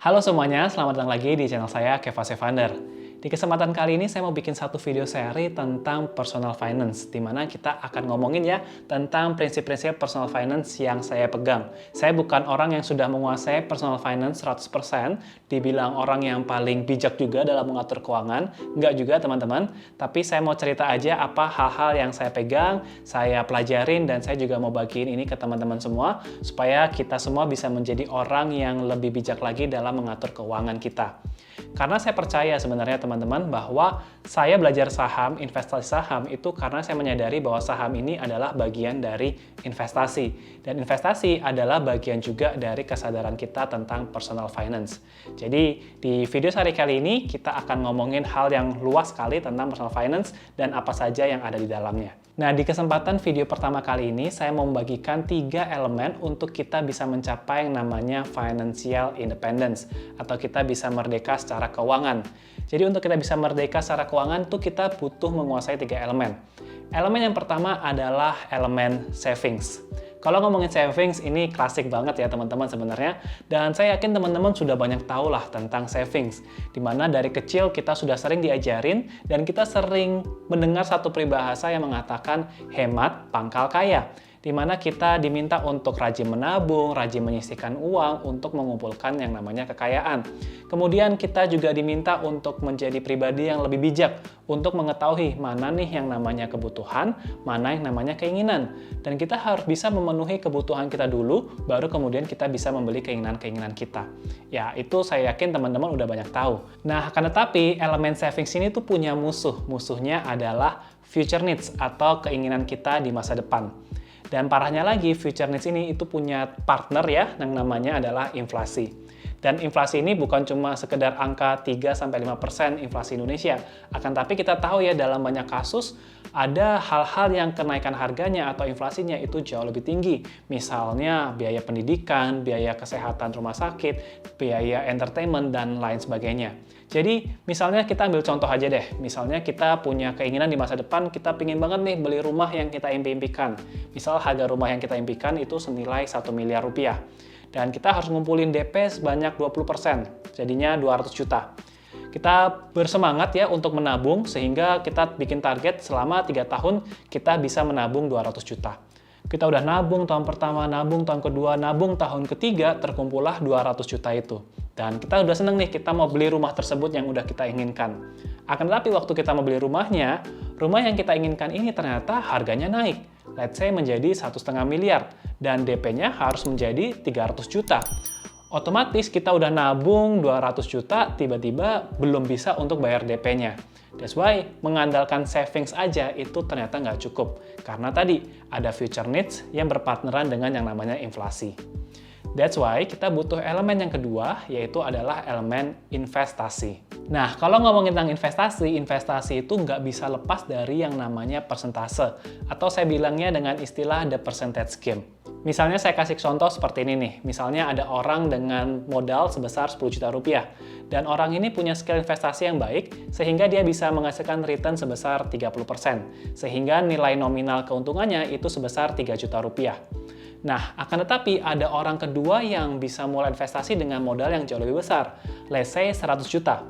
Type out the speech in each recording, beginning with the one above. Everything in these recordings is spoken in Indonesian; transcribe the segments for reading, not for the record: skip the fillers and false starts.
Halo semuanya, selamat datang lagi di channel saya, Kevase Funder. Di kesempatan kali ini saya mau bikin satu video seri tentang personal finance, di mana kita akan ngomongin ya tentang prinsip-prinsip personal finance yang saya pegang. Saya bukan orang yang sudah menguasai personal finance 100%, dibilang orang yang paling bijak juga dalam mengatur keuangan, enggak juga teman-teman, tapi saya mau cerita aja apa hal-hal yang saya pegang, saya pelajarin, dan saya juga mau bagiin ini ke teman-teman semua, supaya kita semua bisa menjadi orang yang lebih bijak lagi dalam mengatur keuangan kita. Karena saya percaya sebenarnya teman-teman bahwa saya belajar saham, investasi saham itu karena saya menyadari bahwa saham ini adalah bagian dari investasi. Dan investasi adalah bagian juga dari kesadaran kita tentang personal finance. Jadi di video seri kali ini kita akan ngomongin hal yang luas sekali tentang personal finance dan apa saja yang ada di dalamnya. Nah, di kesempatan video pertama kali ini, saya mau membagikan 3 elemen untuk kita bisa mencapai yang namanya financial independence, atau kita bisa merdeka secara keuangan. Jadi, untuk kita bisa merdeka secara keuangan, tuh kita butuh menguasai 3 elemen. Elemen yang pertama adalah elemen savings. Kalau ngomongin savings, ini klasik banget ya teman-teman sebenarnya. Dan saya yakin teman-teman sudah banyak tahu lah tentang savings. Dimana dari kecil kita sudah sering diajarin dan kita sering mendengar satu peribahasa yang mengatakan hemat pangkal kaya. Dimana kita diminta untuk rajin menabung, rajin menyisihkan uang untuk mengumpulkan yang namanya kekayaan. Kemudian kita juga diminta untuk menjadi pribadi yang lebih bijak untuk mengetahui mana nih yang namanya kebutuhan, mana yang namanya keinginan. Dan kita harus bisa memenuhi kebutuhan kita dulu, baru kemudian kita bisa membeli keinginan-keinginan kita. Ya, itu saya yakin teman-teman udah banyak tahu. Nah, akan tetapi elemen savings ini tuh punya musuh. Musuhnya adalah future needs atau keinginan kita di masa depan. Dan parahnya lagi, future needs ini itu punya partner ya, yang namanya adalah inflasi. Dan inflasi ini bukan cuma sekedar angka 3-5% inflasi Indonesia. Akan tapi kita tahu ya dalam banyak kasus, ada hal-hal yang kenaikan harganya atau inflasinya itu jauh lebih tinggi. Misalnya biaya pendidikan, biaya kesehatan rumah sakit, biaya entertainment, dan lain sebagainya. Jadi misalnya kita ambil contoh aja deh, misalnya kita punya keinginan di masa depan, kita pingin banget nih beli rumah yang kita impi-impikan. Misal harga rumah yang kita impikan itu senilai 1 miliar rupiah. Dan kita harus ngumpulin DP sebanyak 20%, jadinya 200 juta. Kita bersemangat ya untuk menabung, sehingga kita bikin target selama 3 tahun kita bisa menabung 200 juta. Kita udah nabung tahun pertama, nabung tahun kedua, nabung tahun ketiga, terkumpullah 200 juta itu. Dan kita udah seneng nih, kita mau beli rumah tersebut yang udah kita inginkan. Akan tetapi waktu kita mau beli rumahnya, rumah yang kita inginkan ini ternyata harganya naik. Let's say menjadi 1,5 miliar, dan DP-nya harus menjadi 300 juta. Otomatis kita udah nabung 200 juta, tiba-tiba belum bisa untuk bayar DP-nya. That's why mengandalkan savings aja itu ternyata nggak cukup. Karena tadi ada future needs yang berpartneran dengan yang namanya inflasi. That's why kita butuh elemen yang kedua, yaitu adalah elemen investasi. Nah, kalau ngomongin tentang investasi, investasi itu nggak bisa lepas dari yang namanya persentase. Atau saya bilangnya dengan istilah the percentage game. Misalnya saya kasih contoh seperti ini nih. Misalnya ada orang dengan modal sebesar 10 juta rupiah. Dan orang ini punya skill investasi yang baik, sehingga dia bisa menghasilkan return sebesar 30%. Sehingga nilai nominal keuntungannya itu sebesar 3 juta rupiah. Nah, akan tetapi ada orang kedua yang bisa mulai investasi dengan modal yang jauh lebih besar. Let's say 100 juta.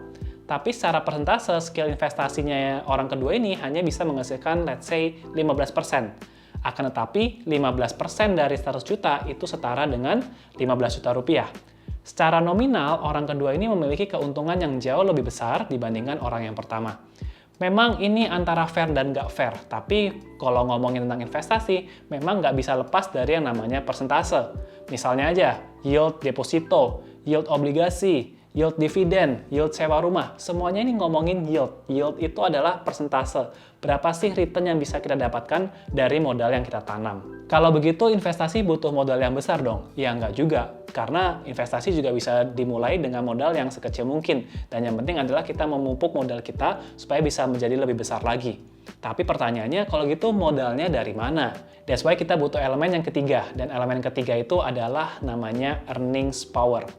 Tapi secara persentase, skill investasinya orang kedua ini hanya bisa menghasilkan let's say 15%. Akan tetapi 15% dari 100 juta itu setara dengan 15 juta rupiah. Secara nominal, orang kedua ini memiliki keuntungan yang jauh lebih besar dibandingkan orang yang pertama. Memang ini antara fair dan nggak fair, tapi kalau ngomongin tentang investasi, memang nggak bisa lepas dari yang namanya persentase. Misalnya aja, yield deposito, yield obligasi, yield dividen, yield sewa rumah, semuanya ini ngomongin yield. Yield itu adalah persentase. Berapa sih return yang bisa kita dapatkan dari modal yang kita tanam? Kalau begitu, investasi butuh modal yang besar dong? Ya nggak juga, karena investasi juga bisa dimulai dengan modal yang sekecil mungkin. Dan yang penting adalah kita memupuk modal kita supaya bisa menjadi lebih besar lagi. Tapi pertanyaannya, kalau gitu modalnya dari mana? That's why kita butuh elemen yang ketiga, dan elemen ketiga itu adalah namanya earnings power.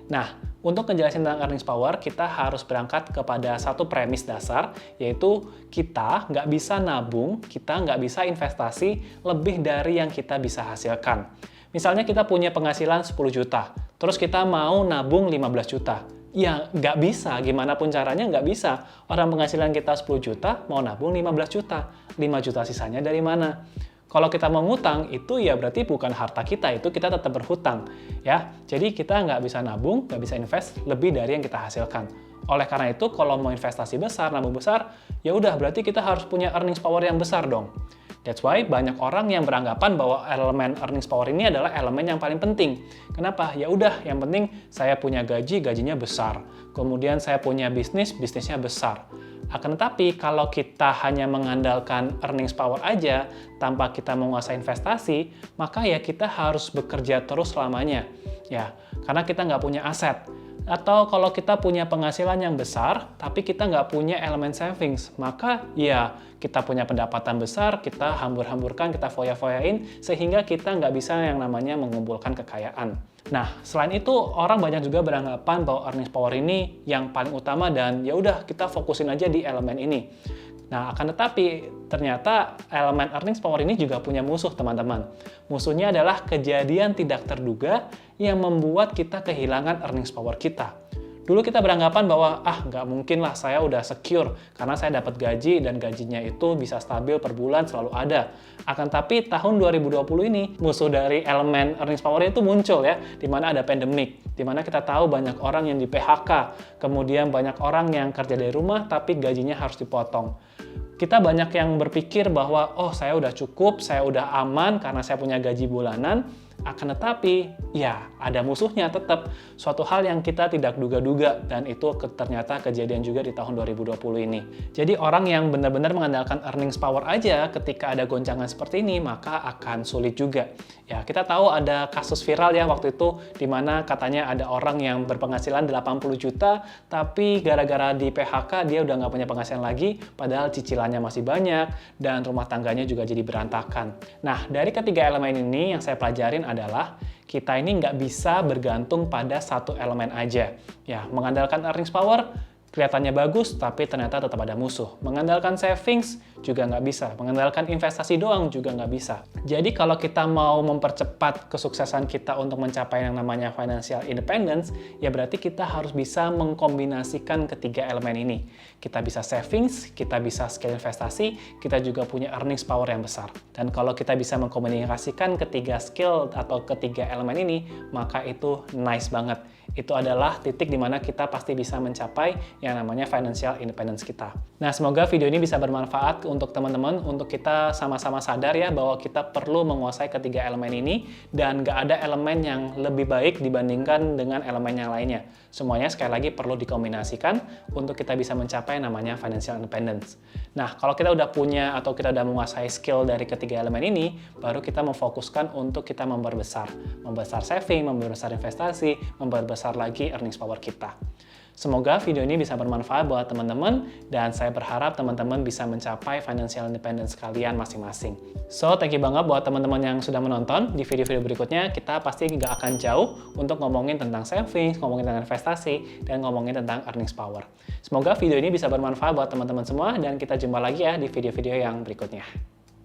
Nah, untuk ngejelasin tentang earnings power, kita harus berangkat kepada satu premis dasar, yaitu kita nggak bisa nabung, kita nggak bisa investasi lebih dari yang kita bisa hasilkan. Misalnya kita punya penghasilan 10 juta, terus kita mau nabung 15 juta. Ya, nggak bisa, gimana pun caranya nggak bisa. Orang penghasilan kita 10 juta, mau nabung 15 juta. 5 juta sisanya dari mana? Kalau kita mau ngutang, itu ya berarti bukan harta kita, itu kita tetap berhutang. Ya, jadi kita nggak bisa nabung, nggak bisa invest lebih dari yang kita hasilkan. Oleh karena itu, kalau mau investasi besar, nabung besar, ya udah berarti kita harus punya earnings power yang besar dong. That's why banyak orang yang beranggapan bahwa elemen earnings power ini adalah elemen yang paling penting. Kenapa? Ya udah, yang penting saya punya gaji, gajinya besar. Kemudian saya punya bisnis, bisnisnya besar. Akan tetapi, kalau kita hanya mengandalkan earnings power aja, tanpa kita menguasai investasi, maka ya kita harus bekerja terus selamanya. Ya, karena kita nggak punya aset. Atau kalau kita punya penghasilan yang besar, tapi kita nggak punya elemen savings, maka ya kita punya pendapatan besar, kita hambur-hamburkan, kita foya-foyain, sehingga kita nggak bisa yang namanya mengumpulkan kekayaan. Nah, selain itu, orang banyak juga beranggapan bahwa earnings power ini yang paling utama dan ya udah kita fokusin aja di elemen ini. Nah, akan tetapi ternyata elemen earnings power ini juga punya musuh, teman-teman. Musuhnya adalah kejadian tidak terduga yang membuat kita kehilangan earnings power kita. Dulu kita beranggapan bahwa, nggak mungkin lah saya udah secure karena saya dapat gaji dan gajinya itu bisa stabil per bulan selalu ada. Akan tapi tahun 2020 ini musuh dari elemen earnings power itu muncul ya, di mana ada pandemik, di mana kita tahu banyak orang yang di PHK, kemudian banyak orang yang kerja dari rumah tapi gajinya harus dipotong. Kita banyak yang berpikir bahwa, saya udah cukup, saya udah aman karena saya punya gaji bulanan. Akan tetapi, ya ada musuhnya tetap. Suatu hal yang kita tidak duga-duga, dan itu ternyata kejadian juga di tahun 2020 ini. Jadi orang yang benar-benar mengandalkan earnings power aja ketika ada goncangan seperti ini, maka akan sulit juga. Ya, kita tahu ada kasus viral ya waktu itu, di mana katanya ada orang yang berpenghasilan 80 juta, tapi gara-gara di PHK dia udah nggak punya penghasilan lagi, padahal cicilannya masih banyak, dan rumah tangganya juga jadi berantakan. Nah, dari ketiga elemen ini yang saya pelajarin adalah kita ini nggak bisa bergantung pada satu elemen aja. Ya, mengandalkan earnings power kelihatannya bagus, tapi ternyata tetap ada musuh. Mengandalkan savings juga nggak bisa. Mengandalkan investasi doang juga nggak bisa. Jadi kalau kita mau mempercepat kesuksesan kita untuk mencapai yang namanya financial independence, ya berarti kita harus bisa mengkombinasikan ketiga elemen ini. Kita bisa savings, kita bisa skill investasi, kita juga punya earnings power yang besar. Dan kalau kita bisa mengkomunikasikan ketiga skill atau ketiga elemen ini, maka itu nice banget. Itu adalah titik di mana kita pasti bisa mencapai yang namanya financial independence kita. Nah, semoga video ini bisa bermanfaat untuk teman-teman, untuk kita sama-sama sadar ya bahwa kita perlu menguasai ketiga elemen ini dan nggak ada elemen yang lebih baik dibandingkan dengan elemen yang lainnya. Semuanya sekali lagi perlu dikombinasikan untuk kita bisa mencapai yang namanya financial independence. Nah, kalau kita udah punya atau kita udah menguasai skill dari ketiga elemen ini, baru kita memfokuskan untuk kita memperbesar saving, memperbesar investasi, memperbesar lagi earnings power kita. Semoga video ini bisa bermanfaat buat teman-teman dan saya berharap teman-teman bisa mencapai financial independence kalian masing-masing. So, thank you banget buat teman-teman yang sudah menonton. Di video-video berikutnya kita pasti nggak akan jauh untuk ngomongin tentang savings, ngomongin tentang investasi, dan ngomongin tentang earnings power. Semoga video ini bisa bermanfaat buat teman-teman semua dan kita jumpa lagi ya di video-video yang berikutnya.